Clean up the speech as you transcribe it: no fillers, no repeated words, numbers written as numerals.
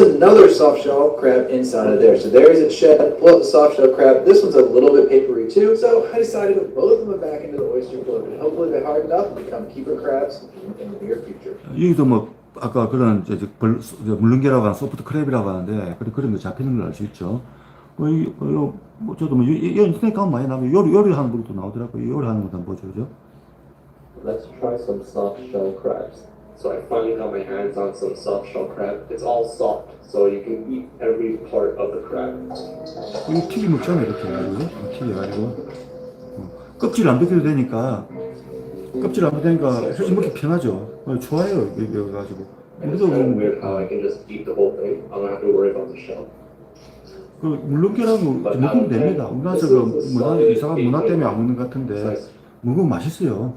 Another soft shell crab inside of there. So there is a shell, pull up the soft shell crab. This one's a little bit papery too. So I decided to put both of them back into the oyster float, and hopefully they harden up and become keeper crabs in the near future. 여기도 뭐 아까 그런 물릉개라고 하는 소프트 크랩이라고 하는데 그런 거 잡히는 걸 알 수 있죠. 뭐 저도 뭐 인터넷 가면 많이 나오면 요리하는 분도 나오더라고요. 요리하는 것도 한번 보죠, 그죠? Let's try some soft shell crabs. So I finally got my hands on some soft shell crab. It's all soft, so you can eat every part of the crab. 이거 튀기 먹잖아요, 이렇게 해가지고. 튀겨가지고. 껍질 안 벗겨도 되니까, 사실 먹기 편하죠. 좋아요, 이거 가지고. And it's kind of weird how I can just eat the whole thing. I don't have to worry about the shell. 물렁개라고 먹으면 됩니다. 우리나라 이상한 문화 때문에 안 먹는 것 같은데, 먹으면 맛있어요.